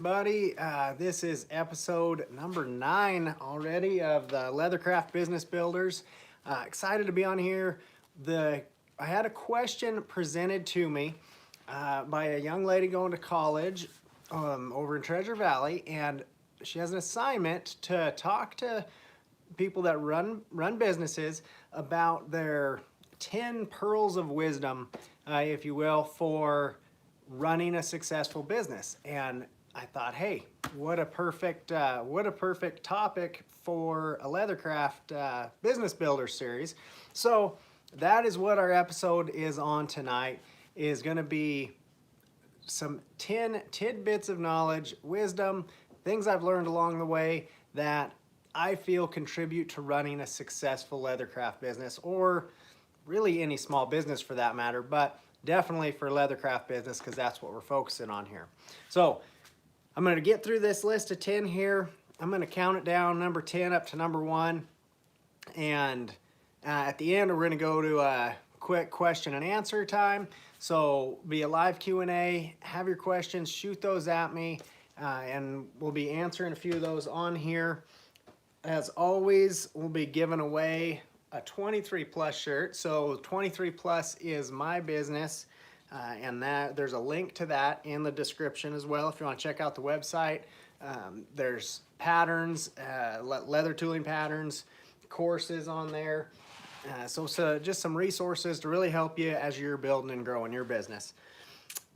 Buddy, this is episode number 9 already of the Leathercraft Business Builders. Excited to be on here. I had a question presented to me by a young lady going to college over in Treasure Valley, and she has an assignment to talk to people that run businesses about their 10 pearls of wisdom, if you will, for running a successful business. And I thought, hey, what a perfect topic for a Leathercraft Business Builder series. So that is what our episode is on tonight. Is going to be some 10 tidbits of knowledge, wisdom, things I've learned along the way that I feel contribute to running a successful Leathercraft business, or really any small business for that matter, but definitely for Leathercraft business because that's what we're focusing on here. So I'm going to get through this list of 10 here. I'm going to count it down, number 10 up to number 1. And at the end, we're going to go to a quick question and answer time. So be a live Q&A. Have your questions, shoot those at me, and we'll be answering a few of those on here. As always, we'll be giving away a 23 plus shirt. So 23 plus is my business. And there's a link to that in the description as well if you want to check out the website. There's patterns, leather tooling patterns, courses on there. So just some resources to really help you as you're building and growing your business.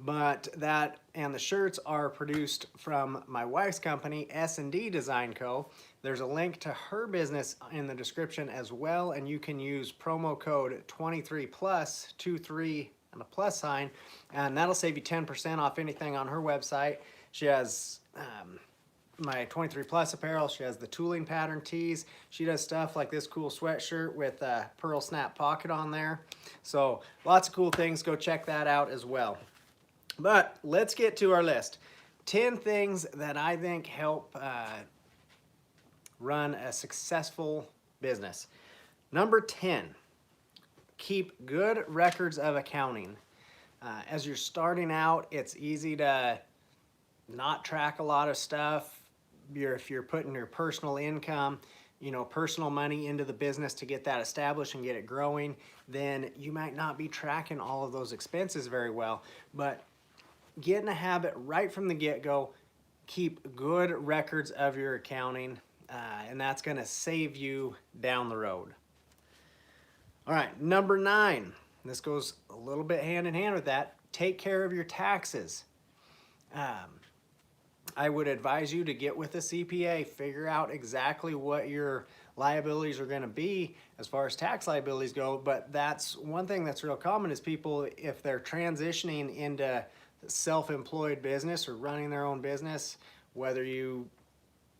But that and the shirts are produced from my wife's company, S&D Design Co. There's a link to her business in the description as well, and you can use promo code 23plus 23 and a plus sign, and that'll save you 10% off anything on her website. She has my 23 plus apparel. She has the tooling pattern tees. She does stuff like this cool sweatshirt with a pearl snap pocket on there. So lots of cool things. Go check that out as well. But let's get to our list. 10 things that I think help run a successful business. Number 10. Keep good records of accounting. As you're starting out, it's easy to not track a lot of stuff. If you're putting your personal income, personal money into the business to get that established and get it growing, then you might not be tracking all of those expenses very well. But get in a habit right from the get-go. Keep good records of your accounting, and that's going to save you down the road. All right, number 9. This goes a little bit hand in hand with that. Take care of your taxes. I would advise you to get with a CPA, figure out exactly what your liabilities are going to be as far as tax liabilities go. But that's one thing that's real common is people, if they're transitioning into self-employed business or running their own business,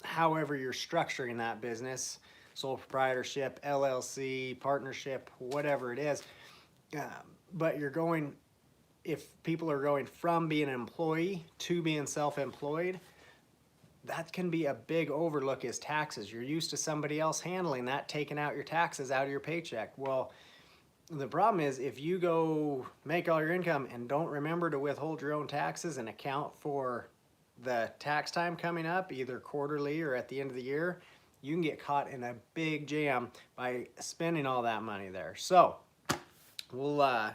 however you're structuring that business, sole proprietorship, LLC, partnership, whatever it is. But if people are going from being an employee to being self-employed, that can be a big overlook is taxes. You're used to somebody else handling that, taking out your taxes out of your paycheck. Well, the problem is if you go make all your income and don't remember to withhold your own taxes and account for the tax time coming up, either quarterly or at the end of the year, you can get caught in a big jam by spending all that money there. So we'll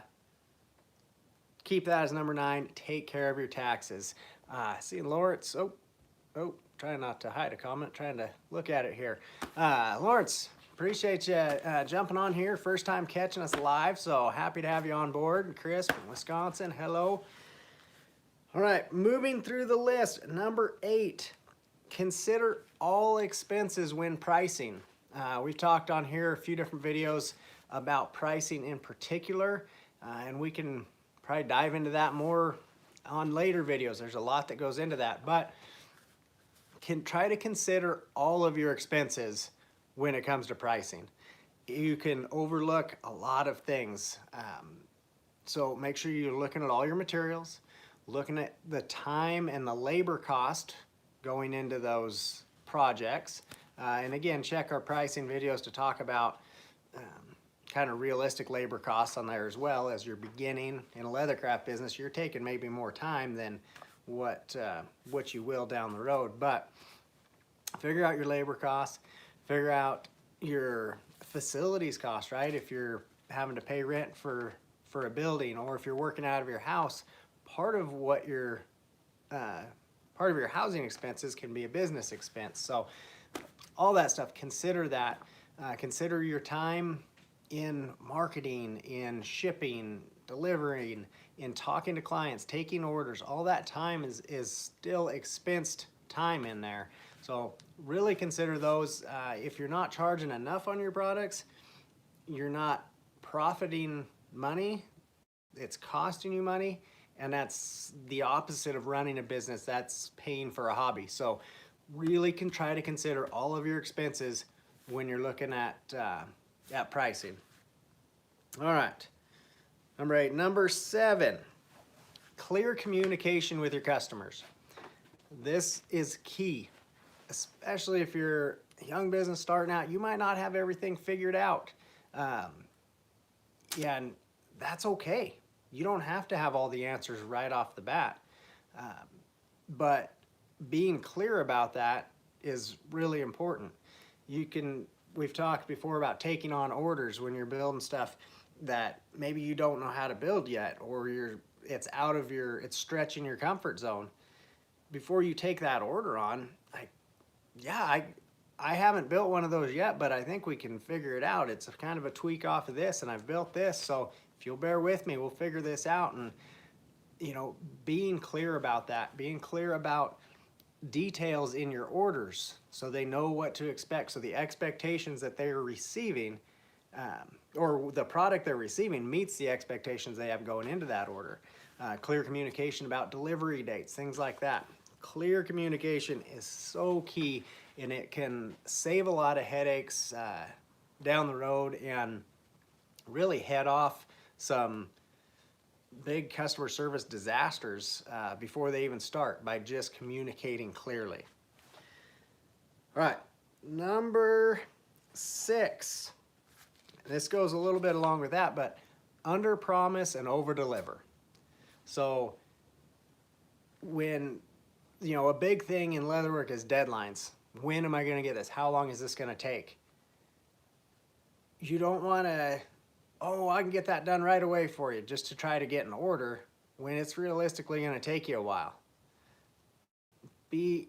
keep that as number 9. Take care of your taxes. See Lawrence. Oh, trying not to hide a comment. Trying to look at it here. Lawrence, appreciate you jumping on here. First time catching us live, so happy to have you on board. Chris from Wisconsin, hello. All right, moving through the list. Number 8. Consider all expenses when pricing. We've talked on here a few different videos about pricing in particular, and we can probably dive into that more on later videos. There's a lot that goes into that, but try to consider all of your expenses when it comes to pricing. You can overlook a lot of things. So make sure you're looking at all your materials, looking at the time and the labor cost going into those projects. And again, check our pricing videos to talk about kind of realistic labor costs on there as well. As you're beginning in a Leathercraft business, you're taking maybe more time than what you will down the road. But figure out your labor costs, figure out your facilities costs, right? If you're having to pay rent for a building, or if you're working out of your house, part of your housing expenses can be a business expense. So all that stuff, consider that. Consider your time in marketing, in shipping, delivering, in talking to clients, taking orders. All that time is still expensed time in there. So really consider those. If you're not charging enough on your products, you're not profiting money, it's costing you money, and that's the opposite of running a business. That's paying for a hobby. So really can try to consider all of your expenses when you're looking at pricing. All right, number 8. Number 7, clear communication with your customers. This is key, especially if you're a young business starting out. You might not have everything figured out. Yeah, and that's okay. You don't have to have all the answers right off the bat. But being clear about that is really important. We've talked before about taking on orders when you're building stuff that maybe you don't know how to build yet, or it's stretching your comfort zone. Before you take that order on, I haven't built one of those yet, but I think we can figure it out. It's kind of a tweak off of this, and I've built this, so if you'll bear with me, we'll figure this out. And being clear about that, being clear about details in your orders so they know what to expect, so the expectations that they're receiving, or the product they're receiving, meets the expectations they have going into that order. Clear communication about delivery dates, things like that. Clear communication is so key, and it can save a lot of headaches down the road and really head off some big customer service disasters before they even start, by just communicating clearly. All right, number 6. This goes a little bit along with that, but under promise and over deliver. So when, a big thing in leatherwork is deadlines. When am I going to get this? How long is this going to take? You don't want to, I can get that done right away for you, just to try to get an order when it's realistically going to take you a while. Be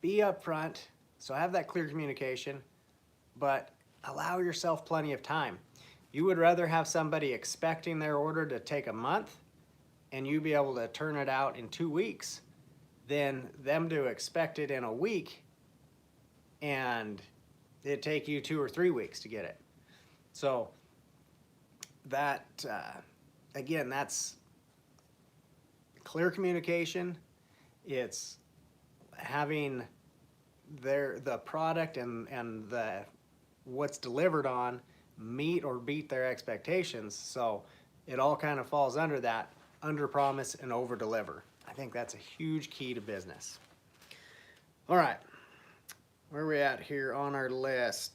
upfront, so have that clear communication, but allow yourself plenty of time. You would rather have somebody expecting their order to take a month and you be able to turn it out in 2 weeks than them to expect it in a week and it take you 2 or 3 weeks to get it. So that, again, that's clear communication. It's having the product and the what's delivered on meet or beat their expectations. So it all kind of falls under that, under promise and over deliver. I think that's a huge key to business. All right, where are we at here on our list?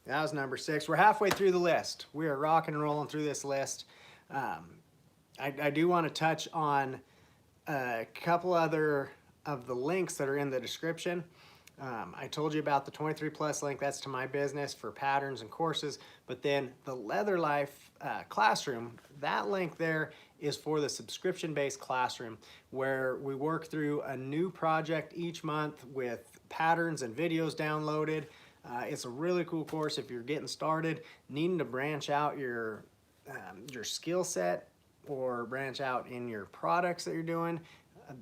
That was number 6. We're halfway through the list. We are rocking and rolling through this list. I do want to touch on a couple other of the links that are in the description. I told you about the 23 Plus link. That's to my business for patterns and courses. But then the Leather Life classroom, that link there is for the subscription-based classroom, where we work through a new project each month with patterns and videos downloaded. It's a really cool course if you're getting started, needing to branch out your skill set or branch out in your products that you're doing.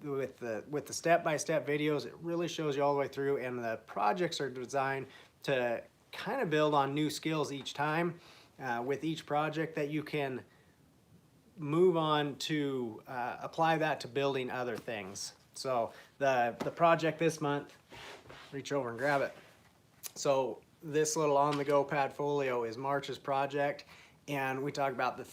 With the step-by-step videos, it really shows you all the way through, and the projects are designed to kind of build on new skills each time with each project, that you can move on to apply that to building other things. So the project this month, reach over and grab it. So this little on-the-go pad folio is March's project, and we talk about the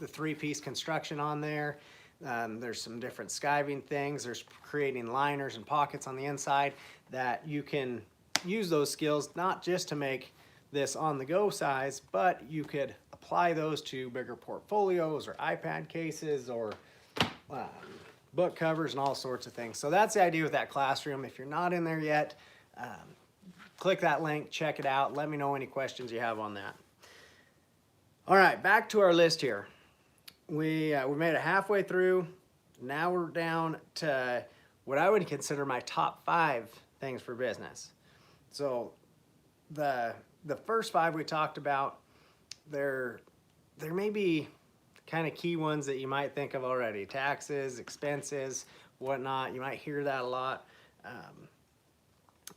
three-piece construction on there. There's some different skiving things. There's creating liners and pockets on the inside, that you can use those skills not just to make this on-the-go size, but you could apply those to bigger portfolios or iPad cases or book covers and all sorts of things. So that's the idea with that classroom. If you're not in there yet, click that link, check it out. Let me know any questions you have on that. All right, back to our list here. We made it halfway through. Now we're down to what I would consider my top 5 things for business. So the first 5 we talked about, there may be kind of key ones that you might think of already. Taxes, expenses, whatnot. You might hear that a lot.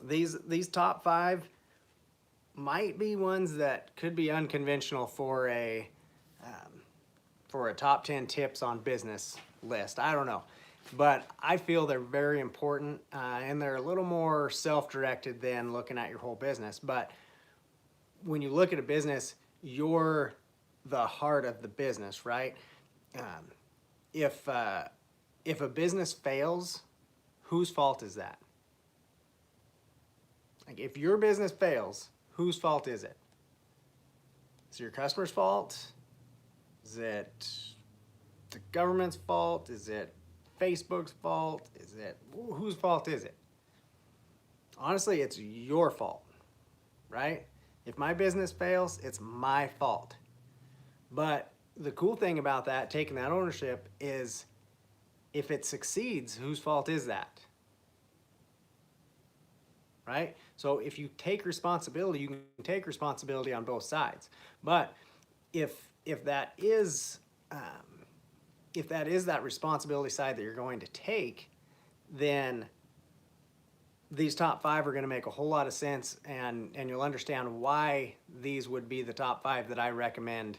These top 5 might be ones that could be unconventional for a top 10 tips on business list. I don't know, but I feel they're very important, and they're a little more self-directed than looking at your whole business. But when you look at a business, you're the heart of the business, right? If a business fails, whose fault is that? Like, if your business fails, whose fault is it? Is it your customer's fault? Is it the government's fault? Is it Facebook's fault? Whose fault is it? Honestly, it's your fault, right? If my business fails, it's my fault. But the cool thing about that, taking that ownership, is if it succeeds, whose fault is that? Right? So if you take responsibility, you can take responsibility on both sides. But if that is that responsibility side that you're going to take, then these top 5 are going to make a whole lot of sense, and you'll understand why these would be the top 5 that I recommend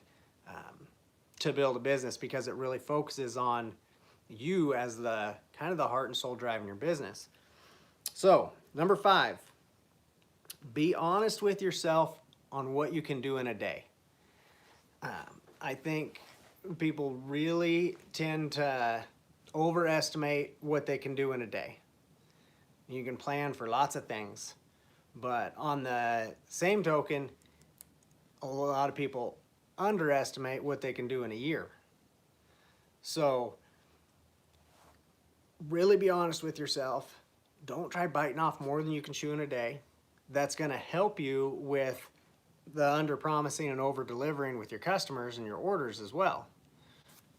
to build a business, because it really focuses on you as the kind of the heart and soul driving your business. So, number 5, be honest with yourself on what you can do in a day. I think people really tend to overestimate what they can do in a day. You can plan for lots of things, but on the same token, a lot of people underestimate what they can do in a year. So really be honest with yourself. Don't try biting off more than you can chew in a day. That's going to help you with the under promising and over delivering with your customers and your orders as well.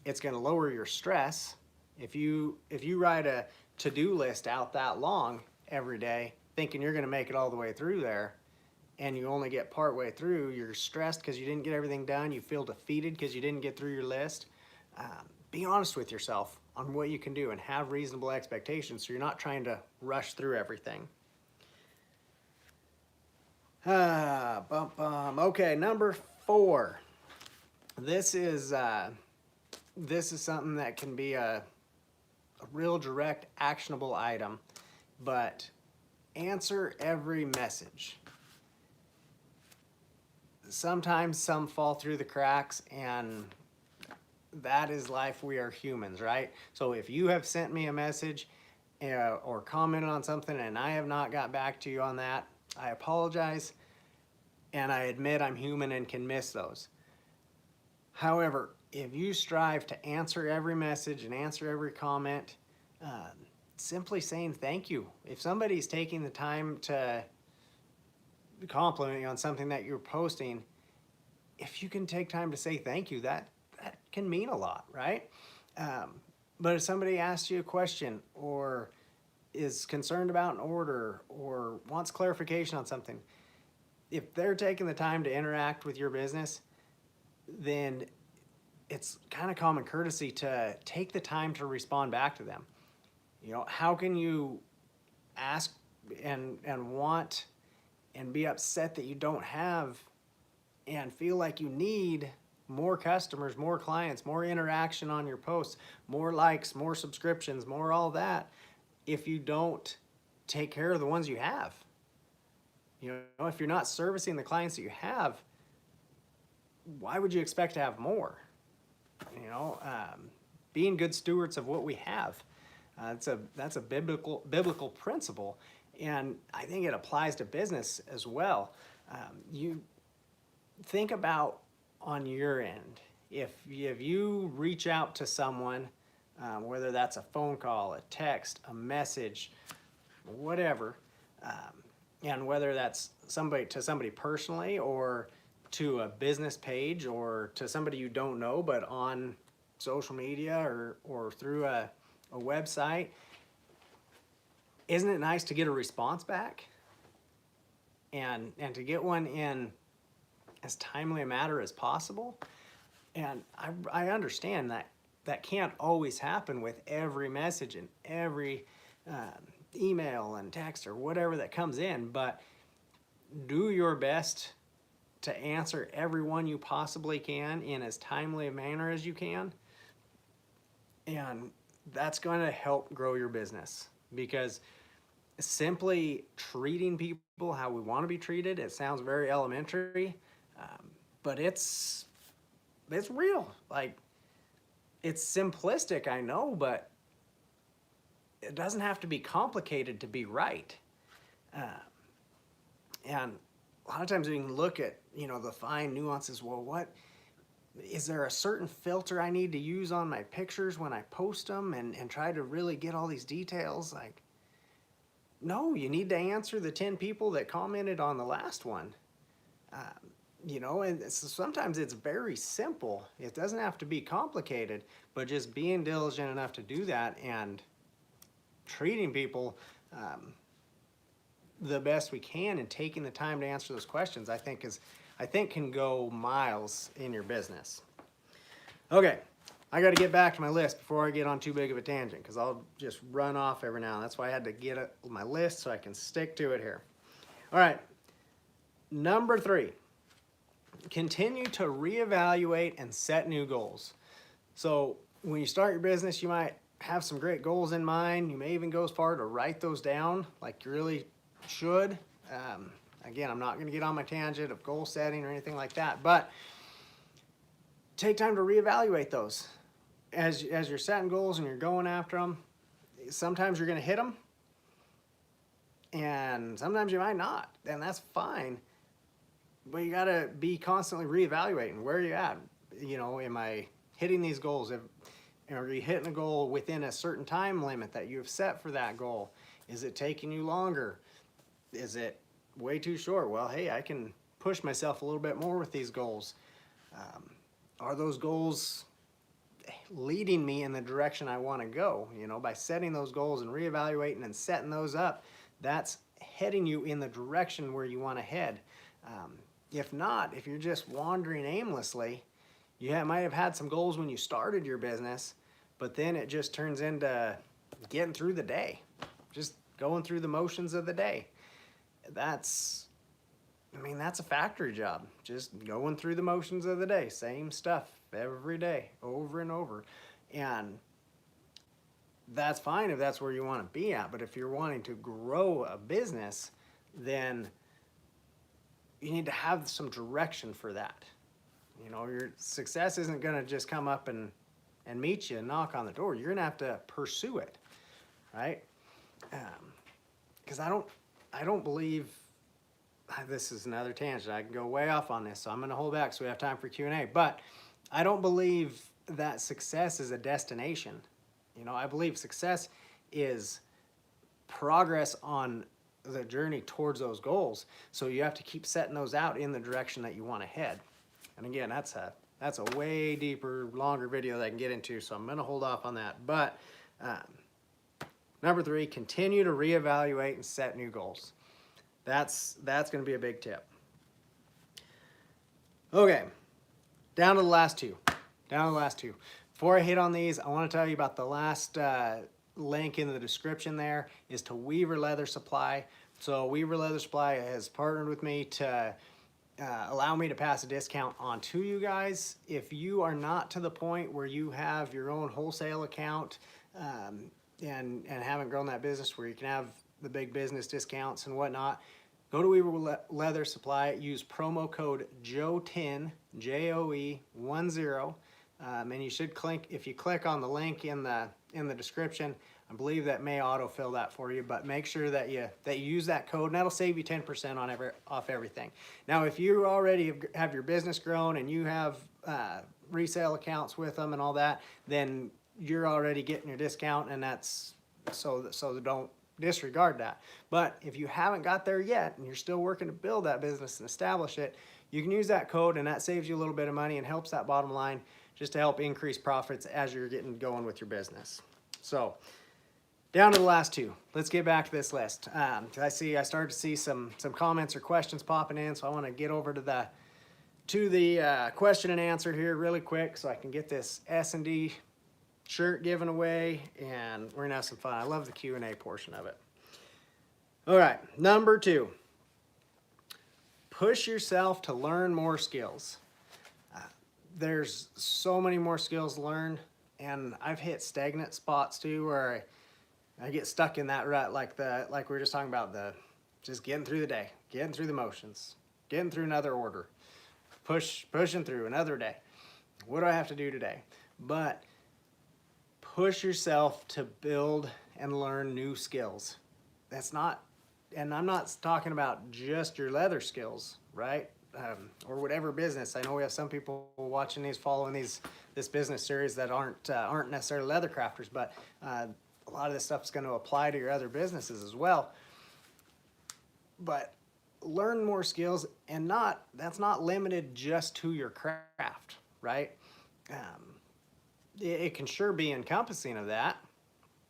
It's going to lower your stress. If you write a to-do list out that long every day, thinking you're going to make it all the way through there, and you only get part way through, you're stressed because you didn't get everything done, you feel defeated because you didn't get through your list. Be honest with yourself on what you can do and have reasonable expectations so you're not trying to rush through everything. Okay, number 4. This is something that can be a real direct, actionable item, but answer every message. Sometimes some fall through the cracks, and that is life. We are humans, right? So if you have sent me a message or commented on something and I have not got back to you on that, I apologize, and I admit I'm human and can miss those. However, if you strive to answer every message and answer every comment, simply saying thank you. If somebody's taking the time to compliment you on something that you're posting, if you can take time to say thank you, that can mean a lot, right? But if somebody asks you a question or is concerned about an order or wants clarification on something, if they're taking the time to interact with your business, then it's kind of common courtesy to take the time to respond back to them. You know, how can you ask and want and be upset that you don't have and feel like you need more customers, more clients, more interaction on your posts, more likes, more subscriptions, more all that, if you don't take care of the ones you have? You know, if you're not servicing the clients that you have, why would you expect to have more? You know, being good stewards of what we have. That's a biblical principle, and I think it applies to business as well. You think about on your end, if you reach out to someone whether that's a phone call, a text, a message, whatever, and whether that's somebody personally or to a business page or to somebody you don't know but on social media or through a website. Isn't it nice to get a response back and to get one in as timely a manner as possible? And I understand that can't always happen with every message and every email and text or whatever that comes in, but do your best to answer everyone you possibly can in as timely a manner as you can. And that's going to help grow your business, because simply treating people how we want to be treated, it sounds very elementary, but it's real. Like, it's simplistic, I know, but it doesn't have to be complicated to be right. And a lot of times we can look at, the fine nuances. Well, what is there a certain filter I need to use on my pictures when I post them and try to really get all these details? Like, no, you need to answer the 10 people that commented on the last one. And so sometimes it's very simple. It doesn't have to be complicated, but just being diligent enough to do that and treating people the best we can and taking the time to answer those questions, I think can go miles in your business. Okay, I got to get back to my list before I get on too big of a tangent, because I'll just run off every now and then. That's why I had to get my list so I can stick to it here. All right, number 3, continue to reevaluate and set new goals. So when you start your business, you might have some great goals in mind. You may even go as far to write those down like you really should. Again, I'm not going to get on my tangent of goal setting or anything like that, but take time to reevaluate those. As you're setting goals and you're going after them, sometimes you're going to hit them, and sometimes you might not, and that's fine. But you got to be constantly reevaluating. Where are you at? Am I hitting these goals? Are you hitting a goal within a certain time limit that you have set for that goal? Is it taking you longer? Is it way too short? Well, hey, I can push myself a little bit more with these goals. Are those goals leading me in the direction I want to go? By setting those goals and reevaluating and setting those up, that's heading you in the direction where you want to head. If not, if you're just wandering aimlessly, you might have had some goals when you started your business, but then it just turns into getting through the day, just going through the motions of the day. That's a factory job, just going through the motions of the day, same stuff every day, over and over. And that's fine if that's where you want to be at, but if you're wanting to grow a business, then you need to have some direction for that. Your success isn't going to just come up and meet you and knock on the door. You're going to have to pursue it, right? Because I don't believe, this is another tangent, I can go way off on this, so I'm going to hold back so we have time for Q&A, but I don't believe that success is a destination. I believe success is progress on the journey towards those goals. So you have to keep setting those out in the direction that you want to head. And again, that's a way deeper, longer video that I can get into, so I'm going to hold off on that. But number 3, continue to reevaluate and set new goals. That's going to be a big tip. Okay, down to the last two. Before I hit on these, I want to tell you about the last link in the description. There is to Weaver Leather Supply. So Weaver Leather Supply has partnered with me to allow me to pass a discount on to you guys. If you are not to the point where you have your own wholesale account and haven't grown that business where you can have the big business discounts and whatnot, go to Weaver Leather Supply, use promo code JOE10, JOE10, and you should click, if you click on the link in the description, I believe that may autofill that for you, but make sure that you use that code, and that'll save you 10% off everything. Now, if you already have your business grown and you have resale accounts with them and all that, then you're already getting your discount, and that's so don't disregard that. But if you haven't got there yet and you're still working to build that business and establish it, you can use that code, and that saves you a little bit of money and helps that bottom line just to help increase profits as you're getting going with your business. So down to the last two. Let's get back to this list. I started to see some comments or questions popping in, so I want to get over to the question and answer here really quick so I can get this S&D shirt given away, and we're gonna have some fun. I love the Q&A portion of it. All right, number 2. Push yourself to learn more skills. There's so many more skills to learn, and I've hit stagnant spots too where I get stuck in that rut, like we were just talking about, just getting through the day, getting through the motions, getting through another order, pushing through another day. What do I have to do today? But push yourself to build and learn new skills. And I'm not talking about just your leather skills, right? Or whatever business. I know we have some people watching these, following this business series that aren't necessarily leather crafters, but a lot of this stuff is going to apply to your other businesses as well. But learn more skills, and that's not limited just to your craft, right? It can sure be encompassing of that.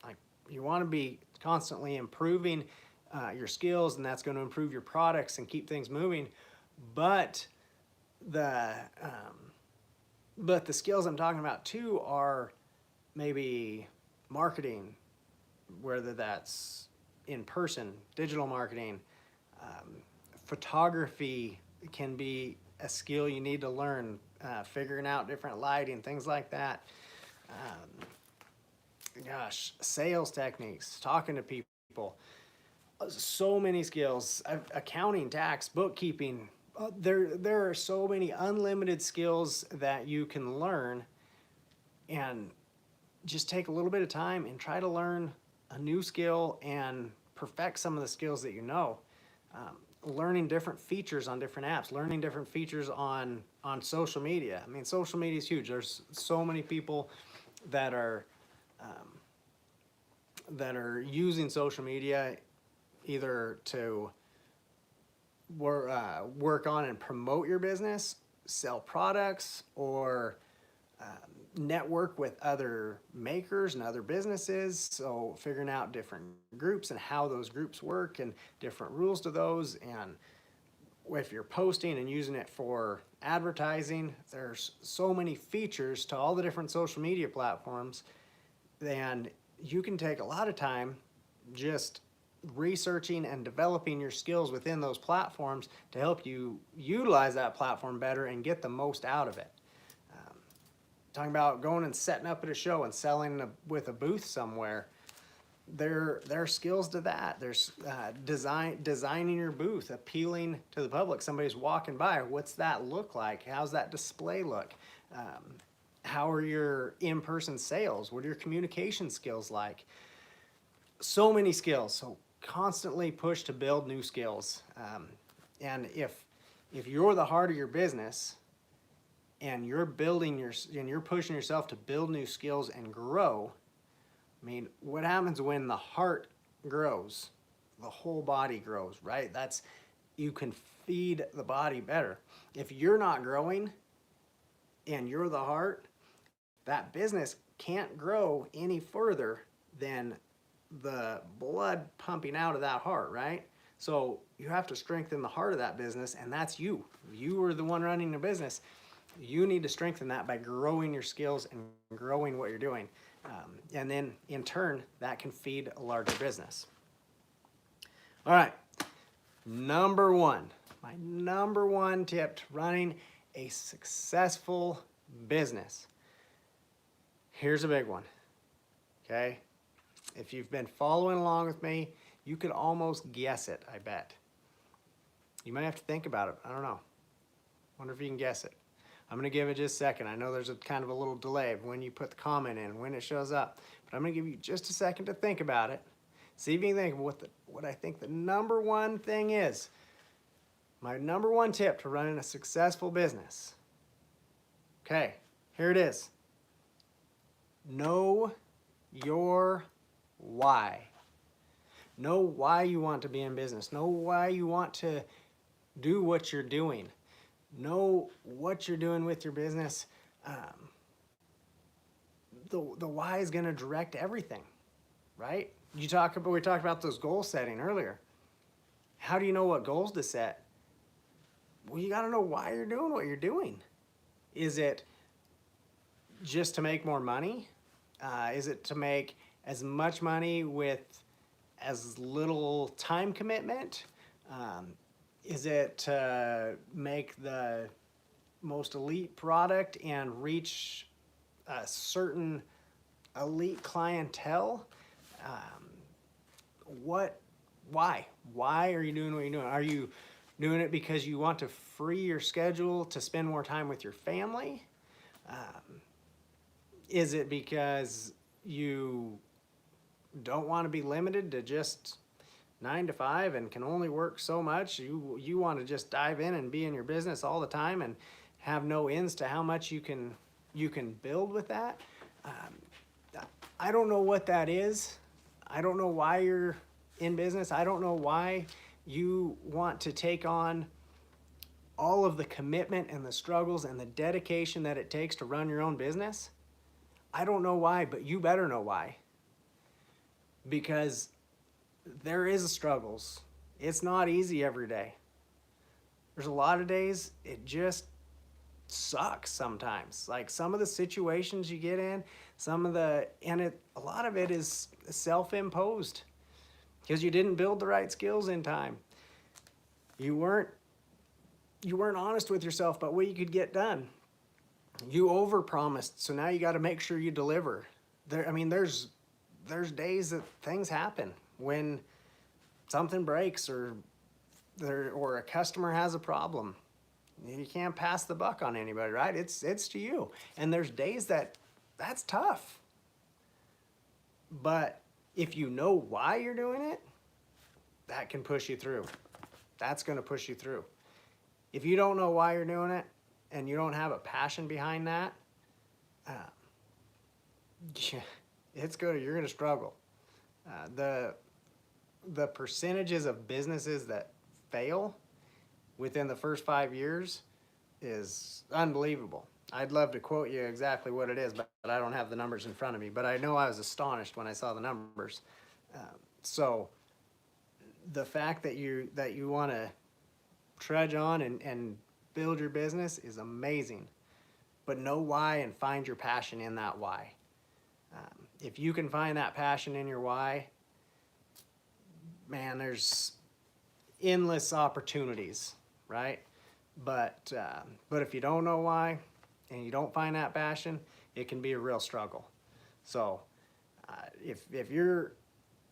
Like, you want to be constantly improving your skills, and that's going to improve your products and keep things moving. But the skills I'm talking about too are maybe marketing, whether that's in person, digital marketing, photography can be a skill you need to learn, figuring out different lighting, things like that. Sales techniques, talking to people, so many skills, accounting, tax, bookkeeping. There are so many unlimited skills that you can learn, and just take a little bit of time and try to learn a new skill and perfect some of the skills that you know. Learning different features on different apps, learning different features on social media. I mean, social media is huge. There's so many people that are using social media either to work on and promote your business, sell products, or network with other makers and other businesses. So figuring out different groups and how those groups work and different rules to those. And if you're posting and using it for advertising, there's so many features to all the different social media platforms, and you can take a lot of time just researching and developing your skills within those platforms to help you utilize that platform better and get the most out of it. Talking about going and setting up at a show and selling with a booth somewhere, there are skills to that. There's designing your booth, appealing to the public. Somebody's walking by, what's that look like? How's that display look? How are your in-person sales? What are your communication skills like? So many skills. So constantly push to build new skills. And if you're the heart of your business, and you're pushing yourself to build new skills and grow, I mean, what happens when the heart grows? The whole body grows, right? You can feed the body better. If you're not growing and you're the heart, that business can't grow any further than the blood pumping out of that heart, right? So you have to strengthen the heart of that business, and that's you. You are the one running the business. You need to strengthen that by growing your skills and growing what you're doing. And then in turn, that can feed a larger business. All right, number 1. My number 1 tip to running a successful business. Here's a big one, okay? If you've been following along with me, you could almost guess it, I bet. You might have to think about it. I don't know. Wonder if you can guess it. I'm going to give it just a second. I know there's a kind of a little delay of when you put the comment in, when it shows up. But I'm going to give you just a second to think about it. See if you can think of what I think the number 1 thing is. My number 1 tip to running a successful business. Okay, here it is. Know your why. Know why you want to be in business. Know why you want to do what you're doing. Know what you're doing with your business. The why is going to direct everything, right? We talked about those goal setting earlier. How do you know what goals to set? Well, you got to know why you're doing what you're doing. Is it just to make more money? Is it to make as much money with as little time commitment? Is it to make the most elite product and reach a certain elite clientele? Why? Why are you doing what you're doing? Are you doing it because you want to free your schedule to spend more time with your family? Is it because you don't want to be limited to just 9 to 5 and can only work so much? You want to just dive in and be in your business all the time and have no ends to how much you can build with that? I don't know what that is. I don't know why you're in business. I don't know why you want to take on all of the commitment and the struggles and the dedication that it takes to run your own business. I don't know why, but you better know why. Because there is struggles. It's not easy every day. There's a lot of days it just sucks sometimes. Like some of the situations you get in, a lot of it is self-imposed because you didn't build the right skills in time. You weren't honest with yourself about what you could get done. You overpromised, so now you got to make sure you deliver. There's days that things happen when something breaks or a customer has a problem. You can't pass the buck on anybody, right? It's to you. And there's days that's tough. But if you know why you're doing it, that can push you through. That's going to push you through. If you don't know why you're doing it and you don't have a passion behind that, you're going to struggle. The percentages of businesses that fail within the first 5 years is unbelievable. I'd love to quote you exactly what it is, but I don't have the numbers in front of me. But I know I was astonished when I saw the numbers. So the fact that you want to trudge on and build your business is amazing. But know why and find your passion in that why. If you can find that passion in your why, man, there's endless opportunities, right? But if you don't know why and you don't find that passion, it can be a real struggle. So if you're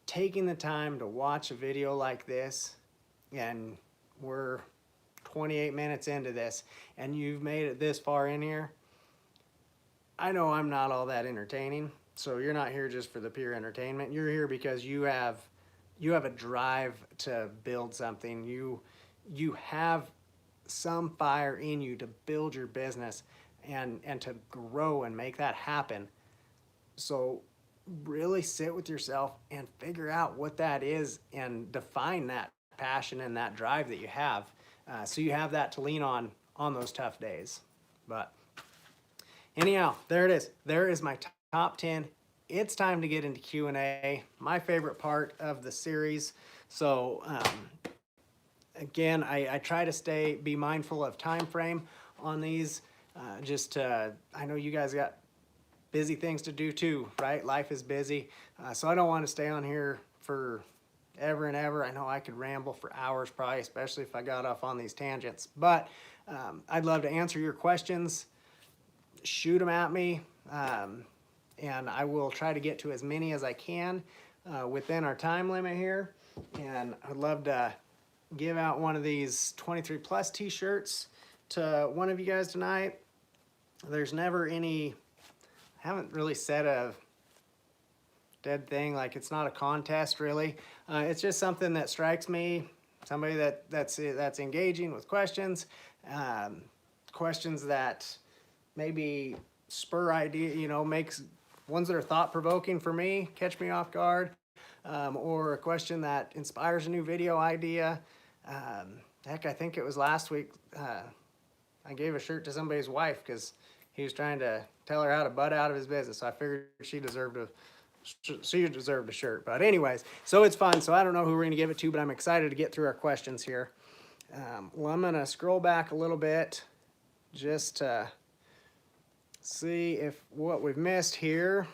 taking the time to watch a video like this, and we're 28 minutes into this, and you've made it this far in here, I know I'm not all that entertaining. So you're not here just for the pure entertainment. You're here because you have a drive to build something. You have some fire in you to build your business and to grow and make that happen. So really sit with yourself and figure out what that is and define that passion and that drive that you have, so you have that to lean on those tough days. But anyhow, there it is. There is my top 10. It's time to get into Q&A, my favorite part of the series. So again, I try to be mindful of time frame on these. I know you guys got busy things to do too, right? Life is busy. So I don't want to stay on here for ever and ever. I know I could ramble for hours probably, especially if I got off on these tangents. But I'd love to answer your questions. Shoot them at me. And I will try to get to as many as I can within our time limit here. And I'd love to give out one of these 23 plus t-shirts to one of you guys tonight. There's never I haven't really said a dead thing, like it's not a contest really. It's just something that strikes me, somebody that's engaging with questions, questions that maybe spur idea, ones that are thought-provoking for me, catch me off guard, or a question that inspires a new video idea. Heck, I think it was last week, I gave a shirt to somebody's wife because he was trying to tell her how to butt out of his business. So I figured she deserved a shirt. But anyways, so it's fun. So I don't know who we're going to give it to, but I'm excited to get through our questions here. Well, I'm going to scroll back a little bit just to see if what we've missed here.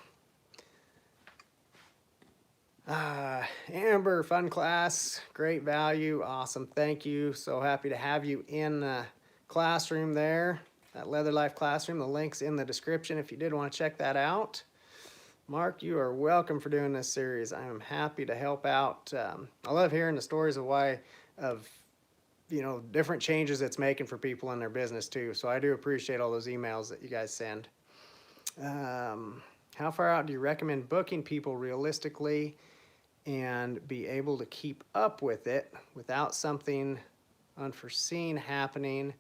Amber, fun class, great value, awesome, thank you. So happy to have you in the classroom there, that Leather Life classroom. The link's in the description if you did want to check that out. Mark, you are welcome for doing this series. I am happy to help out. I love hearing the stories of different changes it's making for people in their business too. So I do appreciate all those emails that you guys send. How far out do you recommend booking people realistically and be able to keep up with it without something unforeseen happening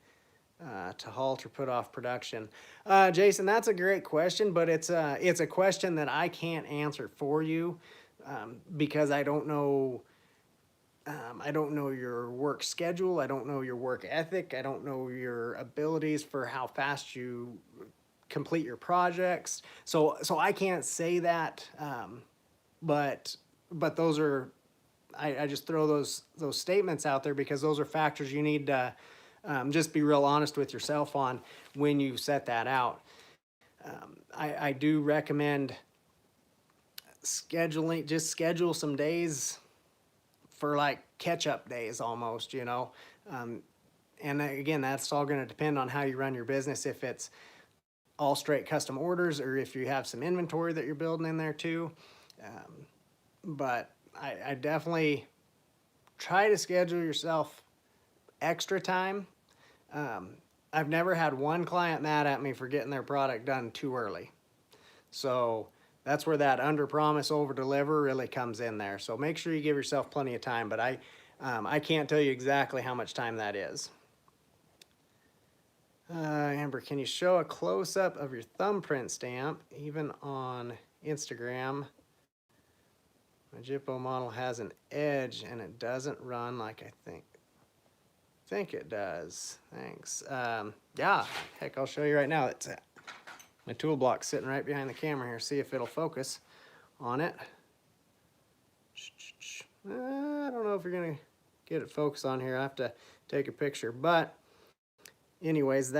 to halt or put off production? Jason, that's a great question, but it's a question that I can't answer for you because I don't know your work schedule. I don't know your work ethic. I don't know your abilities for how fast you complete your projects. So I can't say that, but those are, I just throw those statements out there because those are factors you need to just be real honest with yourself on when you set that out. I do recommend just schedule some days for like catch-up days almost, and again, that's all going to depend on how you run your business, if it's all straight custom orders or if you have some inventory that you're building in there too. But I definitely try to schedule yourself extra time. I've never had one client mad at me for getting their product done too early. So that's where that under promise, over deliver really comes in there. So make sure you give yourself plenty of time, but I can't tell you exactly how much time that is. Amber, can you show a close-up of your thumbprint stamp, even on Instagram? My Jippo model has an edge and it doesn't run like I think it does. Thanks. Yeah, heck, I'll show you right now. It's my tool block's sitting right behind the camera here. See if it'll focus on it. I don't know if you're gonna get it focused on here. I have to take a picture, but anyways,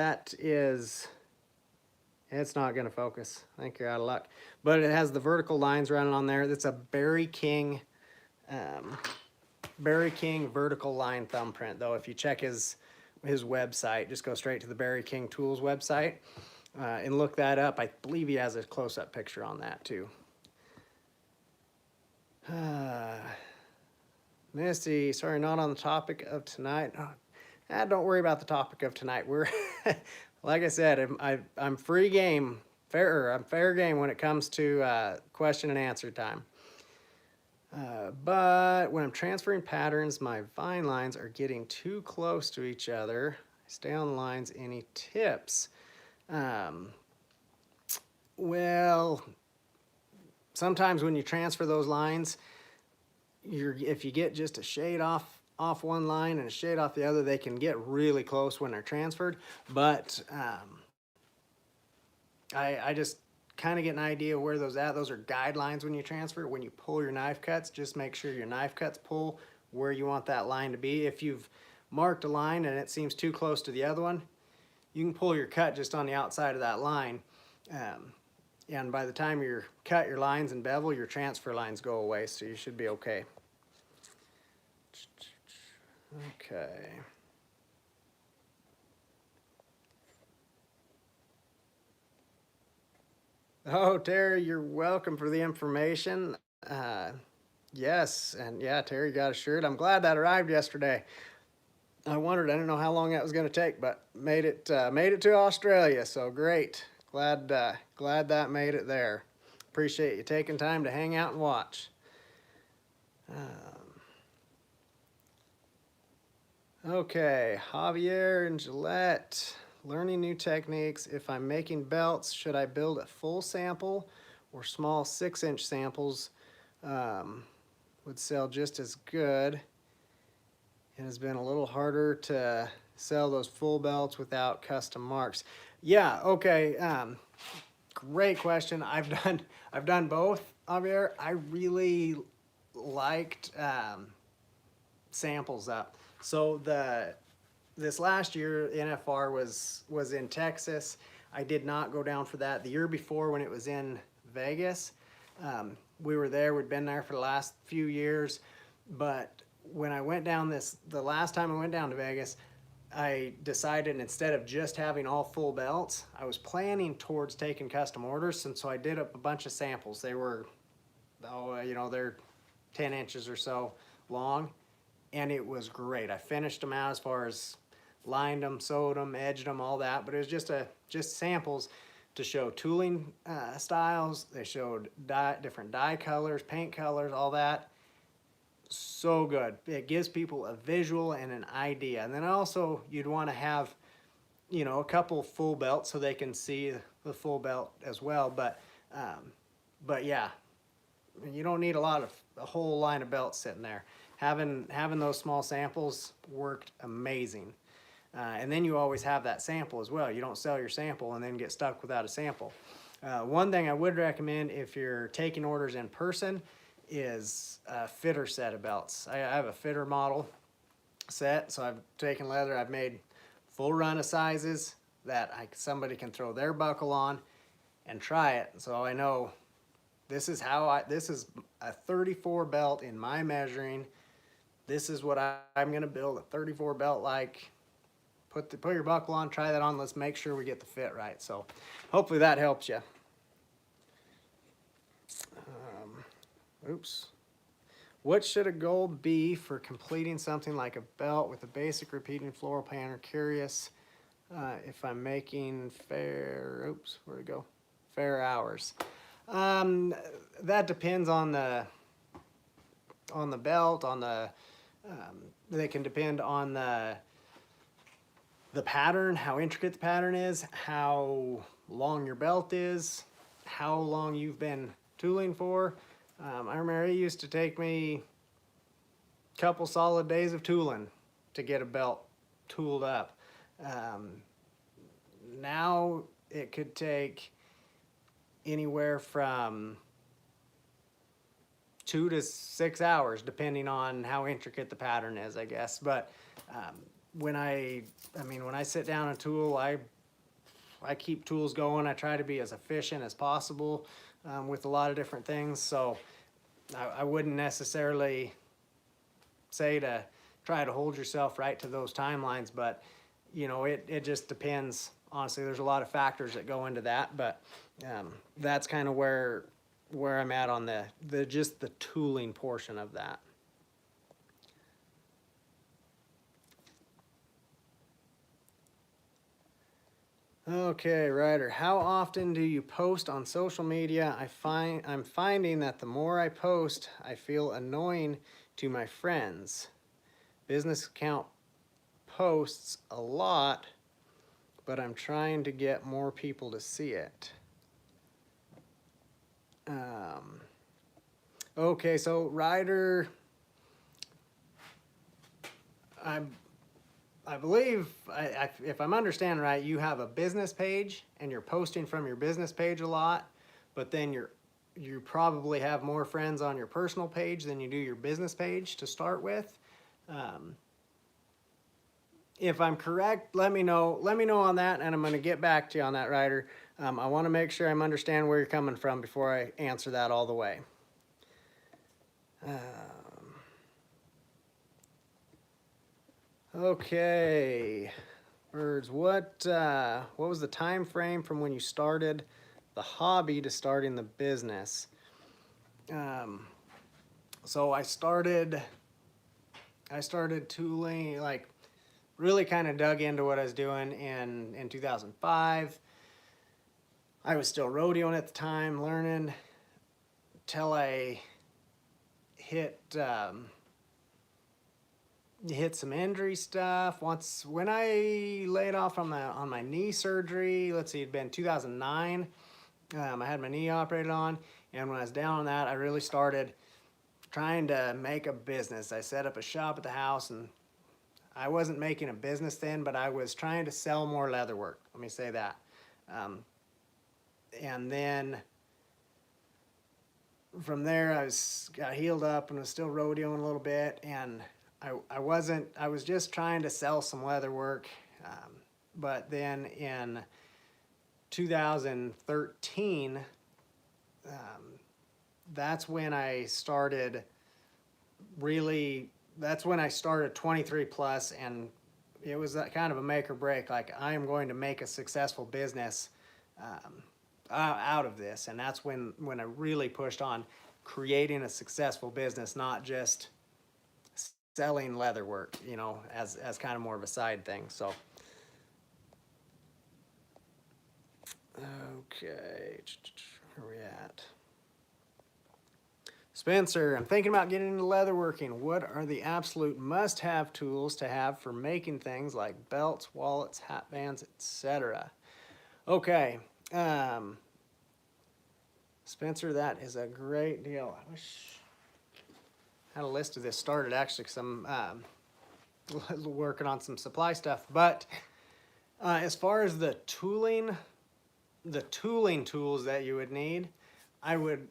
it's not gonna focus. I think you're out of luck. But it has the vertical lines running on there. That's a Barry King vertical line thumbprint, though. If you check his website, just go straight to the Barry King Tools website and look that up. I believe he has a close-up picture on that too. Misty, sorry, not on the topic of tonight. Don't worry about the topic of tonight. We're like I said, I'm free game, I'm fair game when it comes to question and answer time. But when I'm transferring patterns, my vine lines are getting too close to each other. Stay on the lines. Any tips? Well, sometimes when you transfer those lines, if you get just a shade off one line and a shade off the other, they can get really close when they're transferred. But I just kind of get an idea where those at. Those are guidelines when you transfer. When you pull your knife cuts, just make sure your knife cuts pull where you want that line to be. If you've marked a line and it seems too close to the other one, you can pull your cut just on the outside of that line. And by the time you cut your lines and bevel, your transfer lines go away, so you should be okay. Okay. Oh, Terry, you're welcome for the information. Yes, and yeah, Terry got a shirt. I'm glad that arrived yesterday. I wondered, I didn't know how long that was going to take, but made it to Australia, so great. Glad that made it there. Appreciate you taking time to hang out and watch. Okay, Javier and Gillette, learning new techniques. If I'm making belts, should I build a full sample or small 6-inch samples would sell just as good. It has been a little harder to sell those full belts without custom marks. Yeah, okay. Great question. I've done both, Javier. I really liked samples up. So this last year NFR was in Texas. I did not go down for that. The year before, when it was in Vegas, we were there. We'd been there for the last few years, but when I went down the last time I went down to Vegas, I decided instead of just having all full belts, I was planning towards taking custom orders, and so I did up a bunch of samples. They were, they're 10 inches or so long, and it was great. I finished them out as far as lined them, sewed them, edged them, all that, but it was just samples to show tooling styles. They showed different dye colors, paint colors, all that. So good. It gives people a visual and an idea. And then also you'd want to have, a couple full belts so they can see the full belt as well. But yeah, you don't need a whole line of belts sitting there. Having those small samples worked amazing. And then you always have that sample as well. You don't sell your sample and then get stuck without a sample. One thing I would recommend if you're taking orders in person is a fitter set of belts. I have a fitter model set, so I've taken leather, I've made full run of sizes that somebody can throw their buckle on and try it. So I know this is a 34 belt in my measuring. This is what I'm gonna build a 34 belt like. Put your buckle on, try that on, let's make sure we get the fit right. So hopefully that helps you. Oops. What should a goal be for completing something like a belt with a basic repeating floral pattern? Curious if I'm making fair hours. That depends on the belt, they can depend on the pattern, how intricate the pattern is, how long your belt is, how long you've been tooling for. I remember it used to take me a couple solid days of tooling to get a belt tooled up. Now it could take anywhere from 2 to 6 hours, depending on how intricate the pattern is, I guess. But when I sit down and tool, I keep tools going. I try to be as efficient as possible with a lot of different things. So I wouldn't necessarily say to try to hold yourself right to those timelines, but it just depends. Honestly, there's a lot of factors that go into that, but that's kind of where I'm at on just the tooling portion of that. Okay, Ryder, how often do you post on social media? I'm finding that the more I post, I feel annoying to my friends. Business account posts a lot, but I'm trying to get more people to see it. Okay, so Ryder, I believe, if I'm understanding right, you have a business page and you're posting from your business page a lot, but then you probably have more friends on your personal page than you do your business page to start with. If I'm correct, let me know on that, and I'm going to get back to you on that, Ryder. I want to make sure I'm understanding where you're coming from before I answer that all the way. Okay, Birds, what was the time frame from when you started the hobby to starting the business? So I started tooling, like really kind of dug into what I was doing in 2005. I was still rodeoing at the time, learning till I hit some injury stuff. When I laid off on my knee surgery, let's see, it'd been 2009. I had my knee operated on, and when I was down on that, I really started trying to make a business. I set up a shop at the house, and I wasn't making a business then, but I was trying to sell more leather work. Let me say that. And then from there, got healed up and was still rodeoing a little bit, and I was just trying to sell some leather work. But then in 2013, that's when I started 23 plus, and it was that kind of a make or break. Like, I am going to make a successful business out of this. And that's when I really pushed on creating a successful business, not just selling leather work, you know, as kind of more of a side thing. So, okay, where are we at? Spencer, I'm thinking about getting into leatherworking. What are the absolute must-have tools to have for making things like belts, wallets, hat bands, etc.? Okay, Spencer, that is a great deal. I wish I had a list of this started, actually, because I'm working on some supply stuff. But as far as the tooling tools that you would need, I would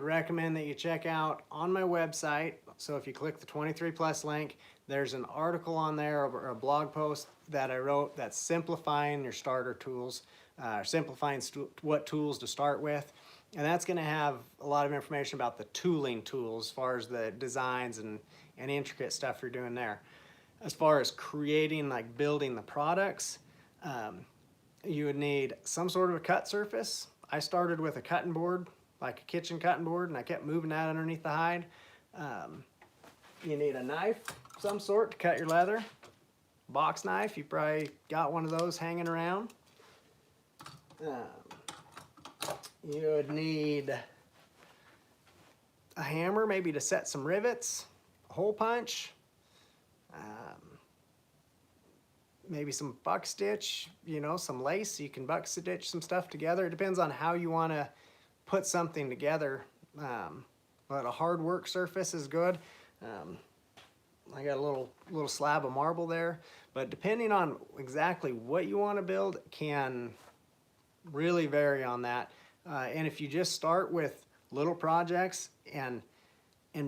recommend that you check out on my website. So if you click the 23 plus link, there's an article on there, or a blog post that I wrote that's simplifying your starter tools, simplifying what tools to start with. And that's going to have a lot of information about the tooling tools as far as the designs and intricate stuff you're doing there. As far as creating, like building the products, you would need some sort of a cut surface. I started with a cutting board, like a kitchen cutting board, and I kept moving that underneath the hide. You need a knife of some sort to cut your leather. Box knife, you probably got one of those hanging around. You would need a hammer, maybe to set some rivets, a hole punch, maybe some buck stitch, you know, some lace, so you can buck stitch some stuff together. It depends on how you want to put something together, but a hard work surface is good. I got a little slab of marble there, but depending on exactly what you want to build can really vary on that. And if you just start with little projects and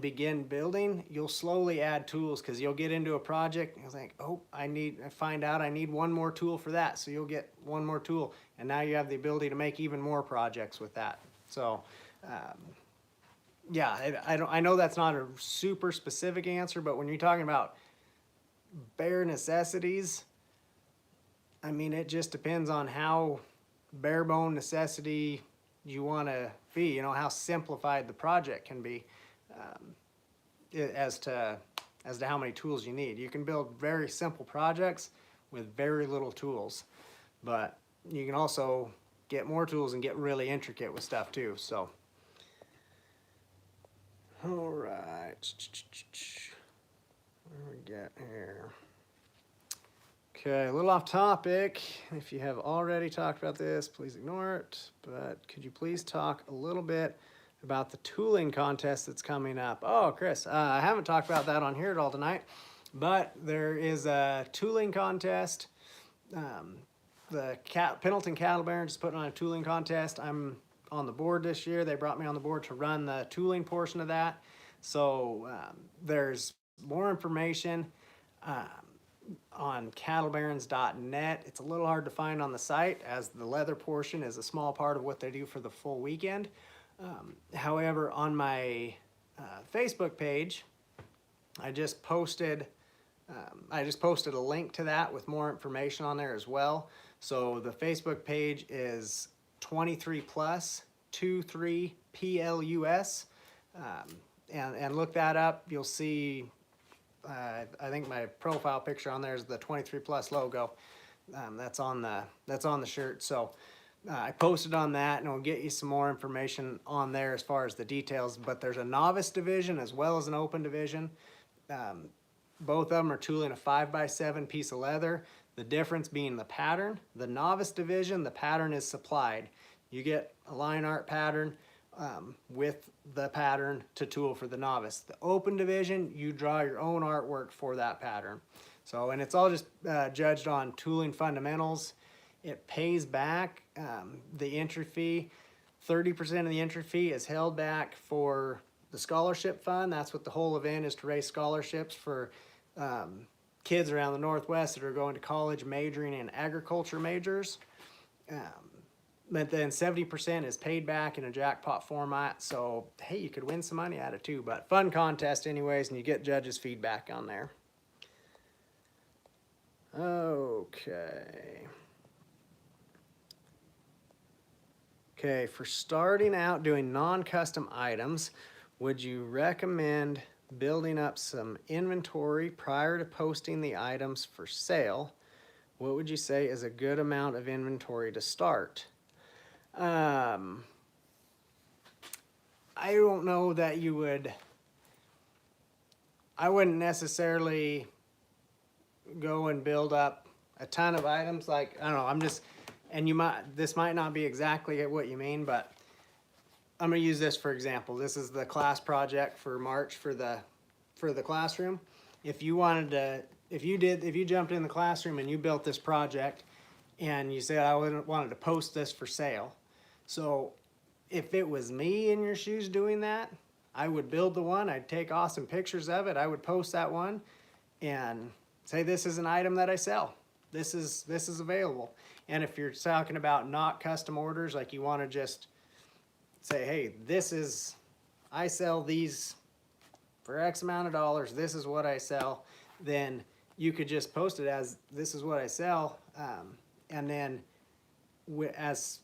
begin building, you'll slowly add tools, because you'll get into a project and you'll think, oh, I find out I need one more tool for that. So you'll get one more tool, and now you have the ability to make even more projects with that. So, yeah, I know that's not a super specific answer, but when you're talking about bare necessities, I mean, it just depends on how bare bone necessity you want to be, you know, how simplified the project can be, as to how many tools you need. You can build very simple projects with very little tools, but you can also get more tools and get really intricate with stuff too. So, all right, where we get here? Okay, a little off topic. If you have already talked about this, please ignore it. But could you please talk a little bit about the tooling contest that's coming up? Oh, Chris, I haven't talked about that on here at all tonight, but there is a tooling contest. The Pendleton Cattle Barons is putting on a tooling contest. I'm on the board this year. They brought me on the board to run the tooling portion of that. So there's more information on cattlebarons.net. It's a little hard to find on the site, as the leather portion is a small part of what they do for the full weekend. However, on my Facebook page, I just posted a link to that with more information on there as well. So the Facebook page is 23 plus 23 PLUS, and look that up. You'll see. I think my profile picture on there is the 23 plus logo. That's on the shirt. So I posted on that, and I'll get you some more information on there as far as the details. But there's a novice division as well as an open division. Both of them are tooling a 5x7 piece of leather. The difference being the pattern. The novice division, the pattern is supplied. You get a line art pattern with the pattern to tool for the novice. The open division, you draw your own artwork for that pattern. So, and it's all just judged on tooling fundamentals. It pays back the entry fee. 30% of the entry fee is held back for the scholarship fund. That's what the whole event is, to raise scholarships for kids around the Northwest that are going to college majoring in agriculture majors. But then 70% is paid back in a jackpot format. So, hey, you could win some money at it too. But fun contest anyways, and you get judges' feedback on there. Okay. Okay, for starting out doing non-custom items, would you recommend building up some inventory prior to posting the items for sale? What would you say is a good amount of inventory to start? I don't know that you would, I wouldn't necessarily go and build up a ton of items. Like, I don't know, I'm just, and this might not be exactly what you mean, but I'm gonna use this for example. This is the class project for March for the classroom. If you wanted to, if you jumped in the classroom and you built this project and you said, I wanted to post this for sale. So if it was me in your shoes doing that, I would build the one, I'd take awesome pictures of it, I would post that one and say, this is an item that I sell. This is available. And if you're talking about not custom orders, like you want to just say, hey, I sell these for X amount of dollars, this is what I sell, then you could just post it as, this is what I sell. And then as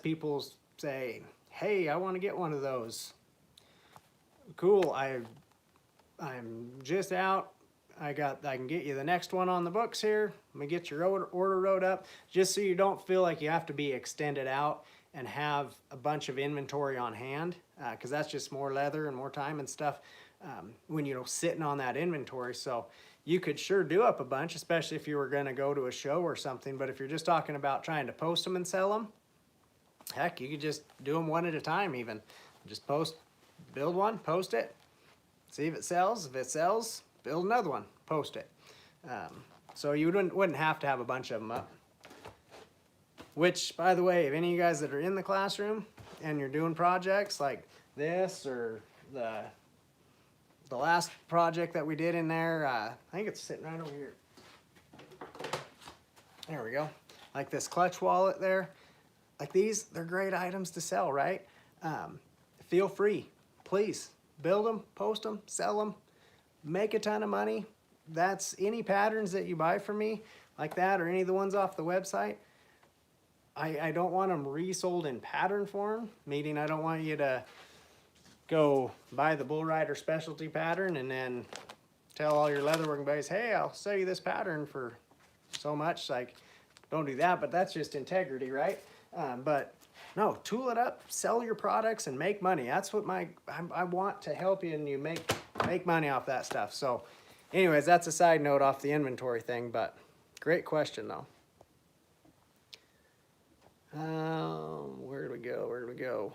people say, hey, I want to get one of those. Cool, I'm just out. I can get you the next one on the books here. Let me get your order wrote up, just so you don't feel like you have to be extended out and have a bunch of inventory on hand, because that's just more leather and more time and stuff when you're sitting on that inventory. So you could sure do up a bunch, especially if you were going to go to a show or something. But if you're just talking about trying to post them and sell them, heck, you could just do them one at a time even. Just build one, post it, see if it sells. If it sells, build another one, post it. So you wouldn't have to have a bunch of them up. Which, by the way, if any of you guys that are in the classroom and you're doing projects like this or the last project that we did in there, I think it's sitting right over here. There we go. Like this clutch wallet there. Like these, they're great items to sell, right? Feel free, please, build them, post them, sell them, make a ton of money. That's any patterns that you buy from me like that, or any of the ones off the website. I don't want them resold in pattern form, meaning I don't want you to go buy the Bull Rider specialty pattern and then tell all your leatherworking buddies, hey, I'll sell you this pattern for so much. Like, don't do that, but that's just integrity, right? But no, tool it up, sell your products and make money. That's what I want to help you, and you make money off that stuff. So anyways, that's a side note off the inventory thing, but great question though. Where do we go?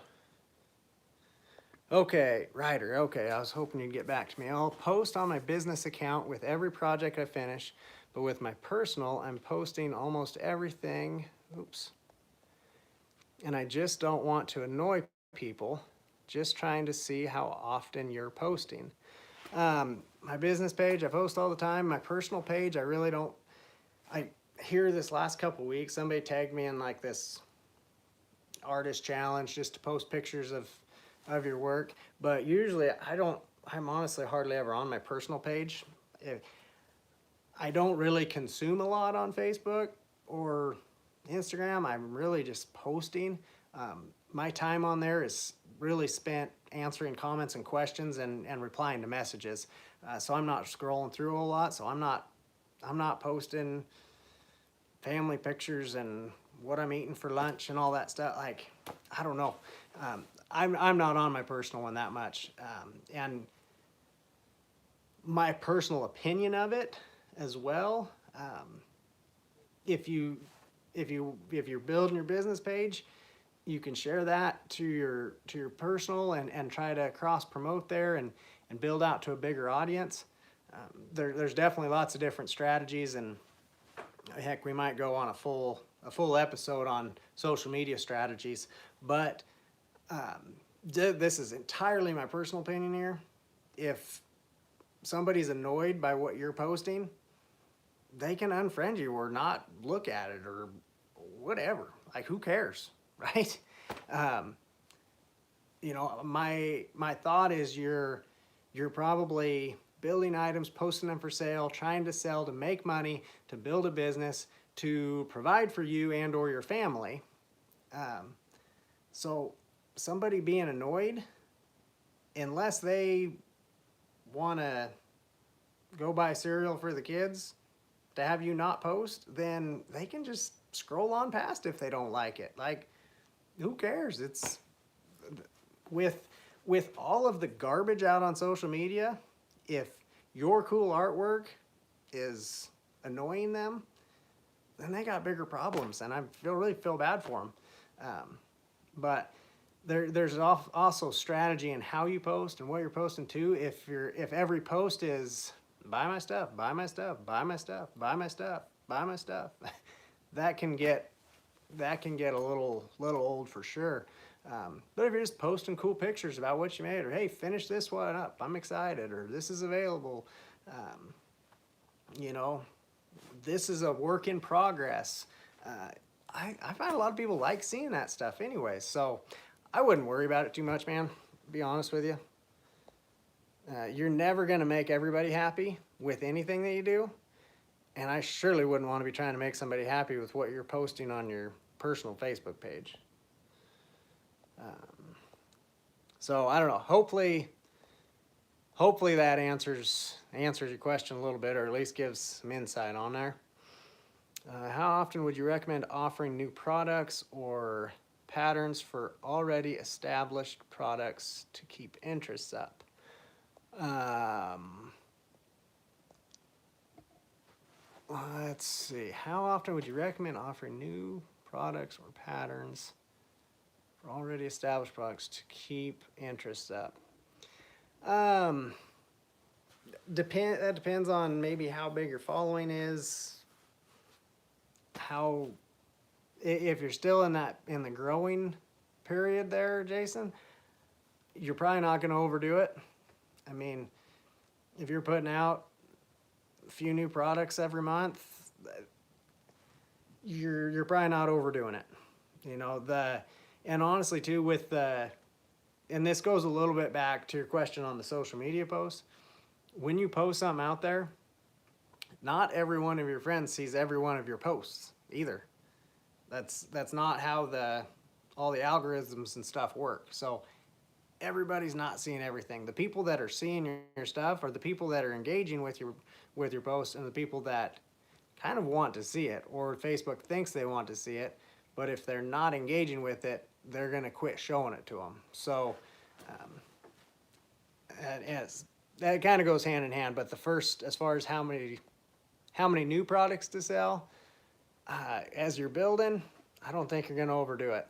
Okay, Ryder, okay, I was hoping you'd get back to me. I'll post on my business account with every project I finish, but with my personal, I'm posting almost everything. Oops. And I just don't want to annoy people, just trying to see how often you're posting. My business page, I post all the time. My personal page, I really don't. I hear this last couple weeks, somebody tagged me in like this artist challenge just to post pictures of your work. But usually I'm honestly hardly ever on my personal page. I don't really consume a lot on Facebook or Instagram. I'm really just posting. My time on there is really spent answering comments and questions and replying to messages. So I'm not scrolling through a whole lot. So I'm not posting family pictures and what I'm eating for lunch and all that stuff. Like, I don't know. I'm not on my personal one that much. And my personal opinion of it as well. If you're building your business page, you can share that to your personal and try to cross promote there and build out to a bigger audience. There's definitely lots of different strategies, and heck, we might go on a full episode on social media strategies. But this is entirely my personal opinion here. If somebody's annoyed by what you're posting, they can unfriend you or not look at it or whatever. Like, who cares, right? My thought is you're probably building items, posting them for sale, trying to sell to make money, to build a business, to provide for you and or your family. So somebody being annoyed, unless they want to go buy cereal for the kids to have you not post, then they can just scroll on past if they don't like it. Like, who cares? It's with all of the garbage out on social media, if your cool artwork is annoying them, then they got bigger problems, and I really feel bad for them. But there's also strategy in how you post and what you're posting too. If every post is buy my stuff, buy my stuff, buy my stuff, buy my stuff, buy my stuff, that can get a little old for sure. But if you're just posting cool pictures about what you made, or hey, finish this one up, I'm excited, or this is available, this is a work in progress. I find a lot of people like seeing that stuff anyway, so I wouldn't worry about it too much, man, to be honest with you. You're never going to make everybody happy with anything that you do, and I surely wouldn't want to be trying to make somebody happy with what you're posting on your personal Facebook page. So I don't know. Hopefully that answers your question a little bit, or at least gives some insight on there. How often would you recommend offering new products or patterns for already established products to keep interest up? Let's see. How often would you recommend offering new products or patterns for already established products to keep interest up? That depends on maybe how big your following is. If you're still in the growing period there, Jason, you're probably not going to overdo it. I mean, if you're putting out a few new products every month, you're probably not overdoing it. And honestly too, and this goes a little bit back to your question on the social media posts. When you post something out there, not every one of your friends sees every one of your posts either. That's not how all the algorithms and stuff work. So everybody's not seeing everything. The people that are seeing your stuff are the people that are engaging with your posts, and the people that kind of want to see it, or Facebook thinks they want to see it, but if they're not engaging with it, they're going to quit showing it to them. So that kind of goes hand in hand. But the first, as far as how many new products to sell, as you're building, I don't think you're going to overdo it.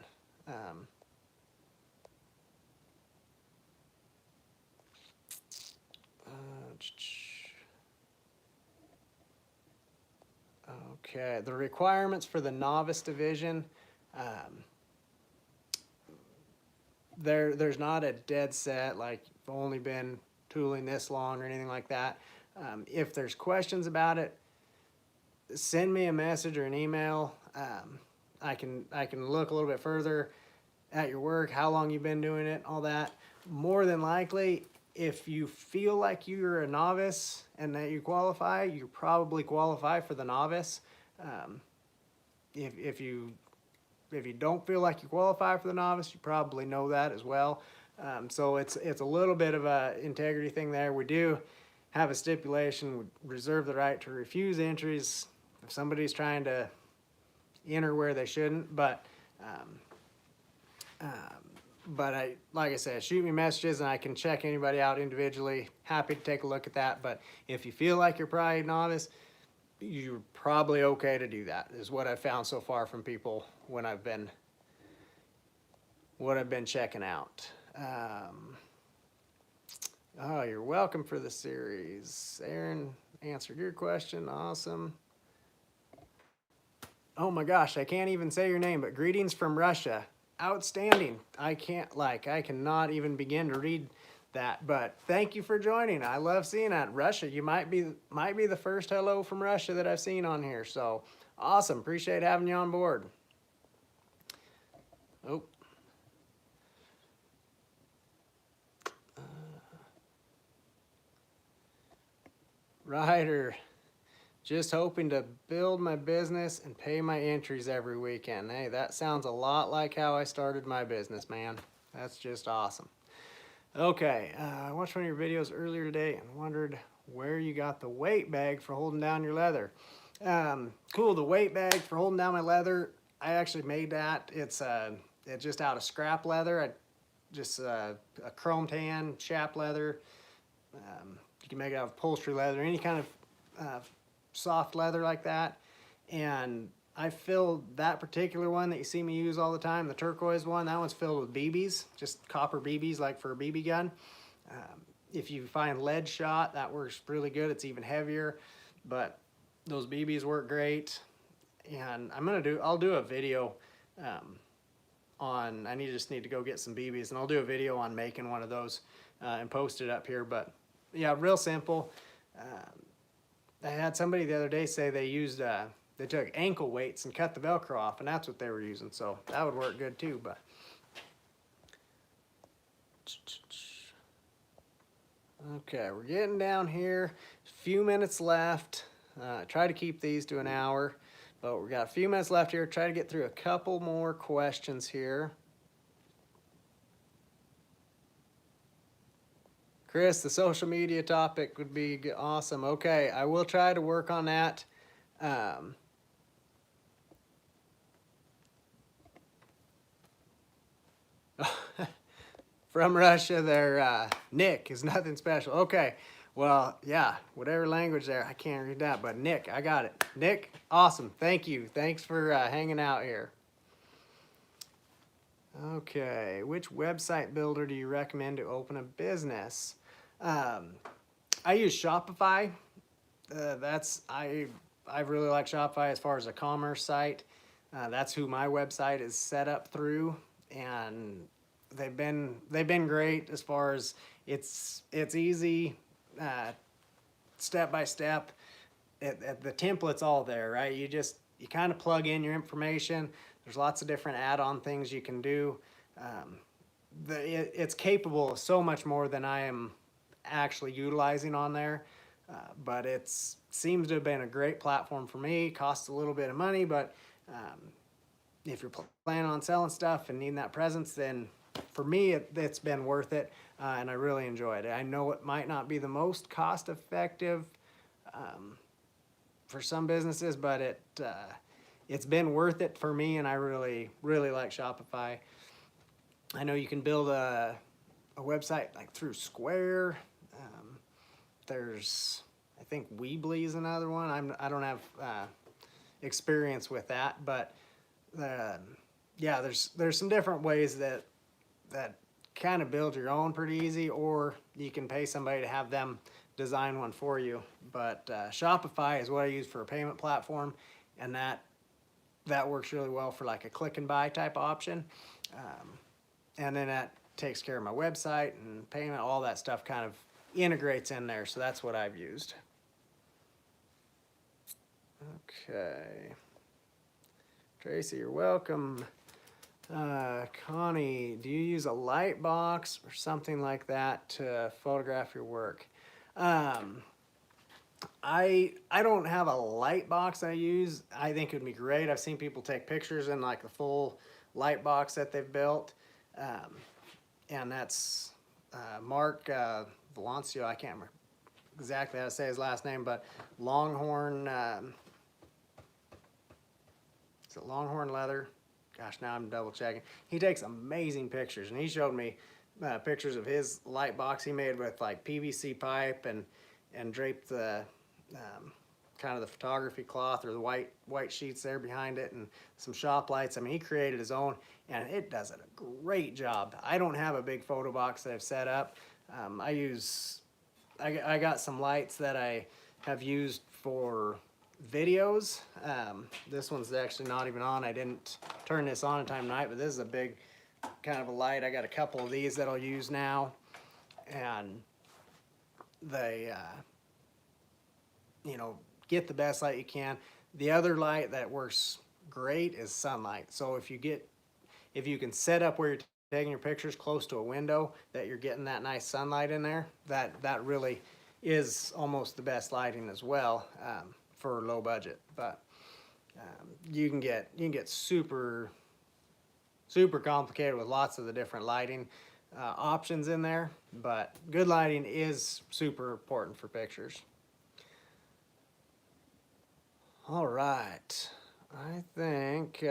Okay, the requirements for the novice division. There's not a dead set, like you've only been tooling this long or anything like that. If there's questions about it, send me a message or an email. I can look a little bit further at your work, how long you've been doing it, all that. More than likely, if you feel like you're a novice and that you qualify, you probably qualify for the novice. If you don't feel like you qualify for the novice, you probably know that as well. So it's a little bit of a integrity thing there. We do have a stipulation, we reserve the right to refuse entries if somebody's trying to enter where they shouldn't. But like I said, shoot me messages and I can check anybody out individually. Happy to take a look at that. But if you feel like you're probably a novice, you're probably okay to do that, is what I've found so far from people when I've been what I've been checking out. Oh, you're welcome for the series. Aaron answered your question. Awesome. Oh my gosh, I can't even say your name, but greetings from Russia. Outstanding. I cannot even begin to read that, but thank you for joining. I love seeing that. Russia, you might be the first hello from Russia that I've seen on here, so awesome. Appreciate having you on board. Oh. Ryder, just hoping to build my business and pay my entries every weekend. Hey, that sounds a lot like how I started my business, man. That's just awesome. Okay, I watched one of your videos earlier today and wondered where you got the weight bag for holding down your leather. Cool, the weight bag for holding down my leather, I actually made that. It's just out of scrap leather. Just a chrome tan, chap leather. You can make it out of upholstery leather, any kind of soft leather like that. And I filled that particular one that you see me use all the time, the turquoise one, that one's filled with BBs, just copper BBs like for a BB gun. If you find lead shot, that works really good. It's even heavier, but those BBs work great. And I'll do a video I just need to go get some BBs, and I'll do a video on making one of those and post it up here. But yeah, real simple. I had somebody the other day say they took ankle weights and cut the Velcro off, and that's what they were using. So that would work good too. But okay, we're getting down here. A few minutes left. Try to keep these to an hour, but we've got a few minutes left here. Try to get through a couple more questions here. Chris, the social media topic would be awesome. Okay, I will try to work on that. From Russia, they're Nick is nothing special. Okay, well, yeah, whatever language there, I can't read that, but Nick, I got it. Nick, awesome. Thank you. Thanks for hanging out here. Okay, which website builder do you recommend to open a business? I use Shopify. I really like Shopify as far as a commerce site. That's who my website is set up through, and they've been great as far as it's easy, step by step. The template's all there, right? You kind of plug in your information. There's lots of different add-on things you can do. It's capable of so much more than I am actually utilizing on there, but it seems to have been a great platform for me. Costs a little bit of money, but if you're planning on selling stuff and needing that presence, then for me it's been worth it, and I really enjoyed it. I know it might not be the most cost effective for some businesses, but it's been worth it for me, and I really like Shopify. I know you can build a website like through Square. There's, I think Weebly is another one. I don't have experience with that, but yeah, there's some different ways that kind of build your own pretty easy, or you can pay somebody to have them design one for you. But Shopify is what I use for a payment platform, and that works really well for like a click and buy type option. And then that takes care of my website and payment, all that stuff kind of integrates in there. So that's what I've used. Okay. Tracy, you're welcome. Connie, do you use a light box or something like that to photograph your work? I don't have a light box I use. I think it would be great. I've seen people take pictures in like the full light box that they've built. And that's Mark Valencio. I can't remember exactly how to say his last name, but Longhorn, is it Longhorn Leather? Gosh, now I'm double checking. He takes amazing pictures, and he showed me pictures of his light box he made with like PVC pipe and draped the kind of the photography cloth or the white sheets there behind it, and some shop lights. I mean, he created his own, and it does a great job. I don't have a big photo box that I've set up. I got some lights that I have used for videos. This one's actually not even on. I didn't turn this on in time of night, but this is a big kind of a light. I got a couple of these that I'll use now, and they you know, get the best light you can. The other light that works great is sunlight. So if you can set up where you're taking your pictures close to a window, that you're getting that nice sunlight in there, that really is almost the best lighting as well, for low budget. But you can get super complicated with lots of the different lighting options in there, but good lighting is super important for pictures. All right, I think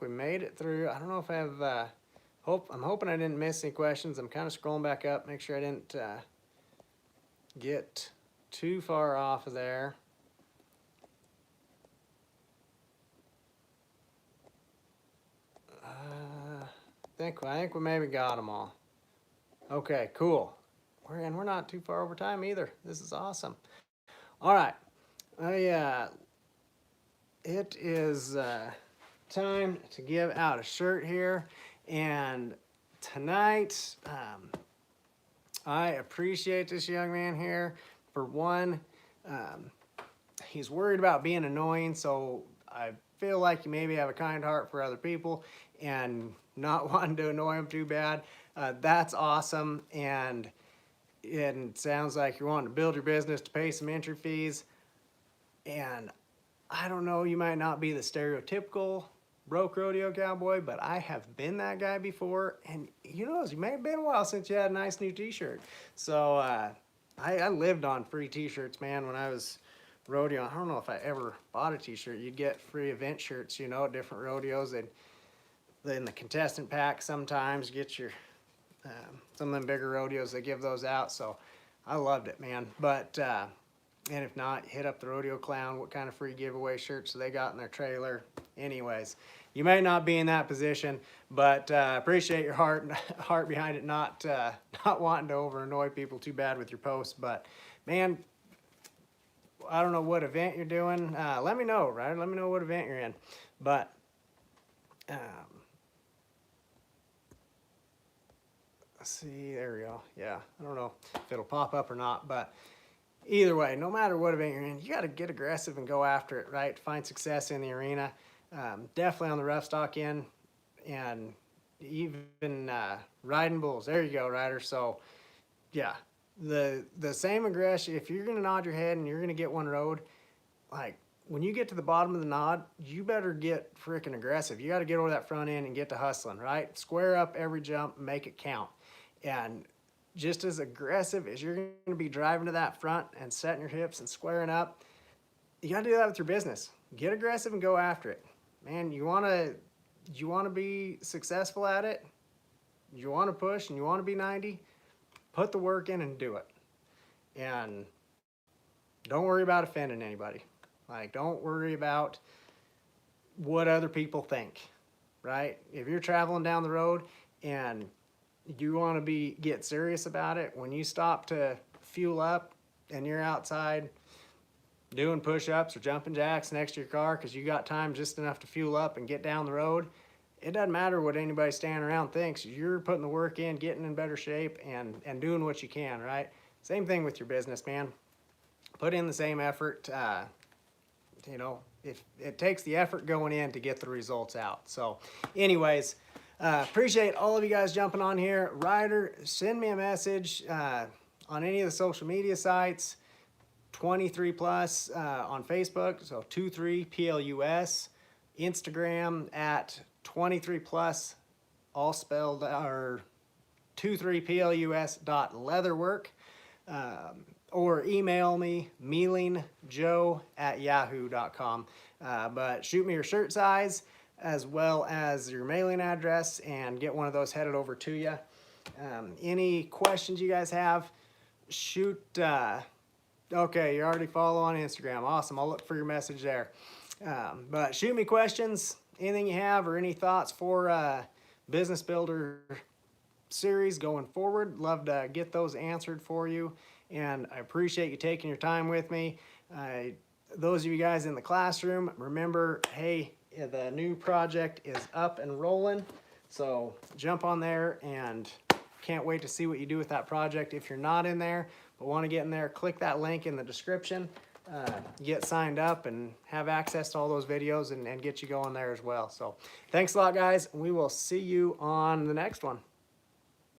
we made it through. I don't know if I have, I'm hoping I didn't miss any questions. I'm kind of scrolling back up, make sure I didn't get too far off of there. I think we maybe got them all. Okay, cool. We're not too far over time either. This is awesome. All right. It is time to give out a shirt here, and tonight I appreciate this young man here. For one, he's worried about being annoying, so I feel like you maybe have a kind heart for other people and not wanting to annoy him too bad. That's awesome, and it sounds like you're wanting to build your business to pay some entry fees. And I don't know, you might not be the stereotypical broke rodeo cowboy, but I have been that guy before, and you know, it may have been a while since you had a nice new t-shirt. So I lived on free t-shirts, man, when I was rodeo. I don't know if I ever bought a t-shirt. You'd get free event shirts, you know, at different rodeos. In the contestant pack sometimes get your some of them bigger rodeos, they give those out. So I loved it, man. But and if not, hit up the Rodeo Clown. What kind of free giveaway shirts they got in their trailer? Anyways, you may not be in that position, but appreciate your heart behind it. Not wanting to over annoy people too bad with your posts. But man, I don't know what event you're doing. Let me know, right? Let me know what event you're in. But let's see, there we go. Yeah, I don't know if it'll pop up or not, but either way, no matter what event you're in, you got to get aggressive and go after it, right? Find success in the arena. Definitely on the rough stock end, and even riding bulls. There you go, Ryder. So yeah, the same aggression. If you're gonna nod your head and you're gonna get one rode, like when you get to the bottom of the nod, you better get freaking aggressive. You got to get over that front end and get to hustling, right? Square up every jump, make it count. And just as aggressive as you're going to be driving to that front and setting your hips and squaring up, you got to do that with your business. Get aggressive and go after it. Man, you want to be successful at it, you want to push and you want to be 90, put the work in and do it. And don't worry about offending anybody. Like, don't worry about what other people think, right? If you're traveling down the road and you want to get serious about it, when you stop to fuel up and you're outside doing push-ups or jumping jacks next to your car because you got time just enough to fuel up and get down the road, it doesn't matter what anybody standing around thinks. You're putting the work in, getting in better shape, and doing what you can, right? Same thing with your business, man. Put in the same effort. You know, if it takes the effort going in to get the results out. So anyways, appreciate all of you guys jumping on here. Ryder, send me a message on any of the social media sites. 23 plus on Facebook, so 23PLUS. Instagram at 23 plus, all spelled, or 23plus.leatherwork. Or email me, mealingjoe@yahoo.com. But shoot me your shirt size as well as your mailing address and get one of those headed over to you. Any questions you guys have, shoot Okay, you already follow on Instagram. Awesome. I'll look for your message there. But shoot me questions, anything you have, or any thoughts for Business Builder series going forward. Love to get those answered for you. And I appreciate you taking your time with me. Those of you guys in the classroom, remember, hey, the new project is up and rolling. So jump on there, and can't wait to see what you do with that project. If you're not in there but want to get in there, click that link in the description. Get signed up and have access to all those videos and get you going there as well. So thanks a lot, guys. We will see you on the next one.